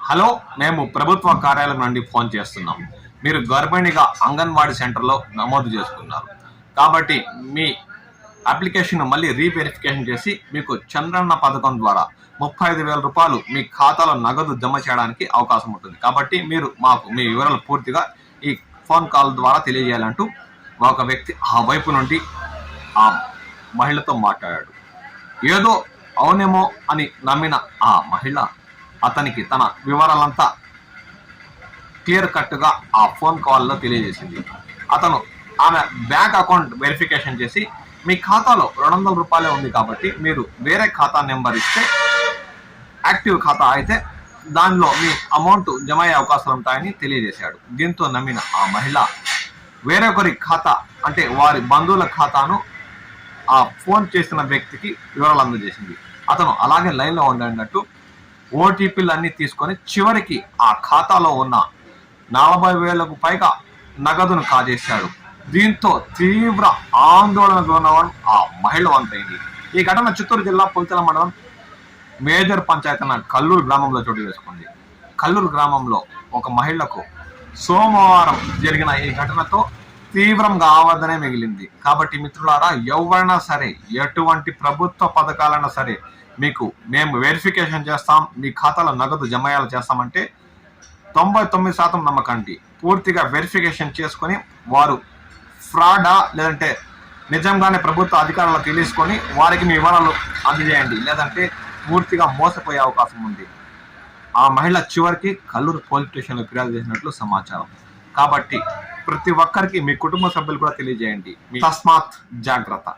Hello, మేము ప్రభుత్వ కార్యాలయం నుండి ఫోన్ చేస్తున్నాం. మీరు గర్భిణిగా అంగన్వాడీ సెంటర్లో నమోదు చేసుకున్నారు కాబట్టి మీ అప్లికేషన్ మళ్ళీ రీవెరిఫికేషన్ చేసి మీకు చంద్రన్న పథకం ద్వారా 35,000 రూపాయలు మీ ఖాతాలో నగదు జమ చేయడానికి అవకాశం ఉంటుంది. కాబట్టి మీరు మాకు మీ వివరాలు పూర్తిగా ఈ ఫోన్ కాల్ ద్వారా తెలియజేయాలంటూ ఒక వ్యక్తి ఆ వైపు నుండి ఆ మహిళతో మాట్లాడాడు. ఏదో అవునేమో అని నమ్మిన ఆ మహిళ అతనికి తన వివరాలంతా క్లియర్ కట్గా ఆ ఫోన్ కాల్లో తెలియజేసింది. అతను ఆమె బ్యాంక్ అకౌంట్ వెరిఫికేషన్ చేసి మీ ఖాతాలో 200 రూపాయలే ఉంది కాబట్టి మీరు వేరే ఖాతా నెంబర్ ఇస్తే యాక్టివ్ ఖాతా అయితే దానిలో మీ అమౌంట్ జమ అయ్యే అవకాశాలు ఉంటాయని తెలియజేశాడు. దీంతో నమ్మిన ఆ మహిళ వేరొకరి ఖాతా అంటే వారి బంధువుల ఖాతాను ఆ ఫోన్ చేసిన వ్యక్తికి వివరాలు అందజేసింది. అతను అలాగే లైన్లో ఉండేటట్టు ఓటీపీలు అన్నీ తీసుకొని చివరికి ఆ ఖాతాలో ఉన్న 40,000కు పైగా నగదును కాజేశాడు. దీంతో తీవ్ర ఆందోళనకు గురవడం ఆ మహిళ వంతైంది. ఈ ఘటన చిత్తూరు జిల్లా పుల్చల మండలం మేజర్ పంచాయతీ అన్న కల్లూరు గ్రామంలో చోటు చేసుకుంది. కల్లూరు గ్రామంలో ఒక మహిళకు సోమవారం జరిగిన ఈ ఘటనతో తీవ్రంగా ఆవేదనే మిగిలింది. కాబట్టి మిత్రులారా, ఎవరైనా సరే ఎటువంటి ప్రభుత్వ పథకాలైనా సరే మీకు మేము వెరిఫికేషన్ చేస్తాం, మీ ఖాతాలో నగదు జమయాలు చేస్తామంటే 99% నమ్మకండి. పూర్తిగా వెరిఫికేషన్ చేసుకొని వారు ఫ్రాడా లేదంటే నిజంగానే ప్రభుత్వ అధికారులు తెలుసుకొని వారికి మీ వివరాలు అందజేయండి, లేదంటే పూర్తిగా మోసపోయే అవకాశం ఉంది. ఆ మహిళ చివరికి కల్లూరు పోలీస్ స్టేషన్లో ఫిర్యాదు చేసినట్లు సమాచారం. కాబట్టి ప్రతి ఒక్కరికి మీ కుటుంబ సభ్యులు కూడా తెలియజేయండి. తస్మాత్ జాగ్రత్త.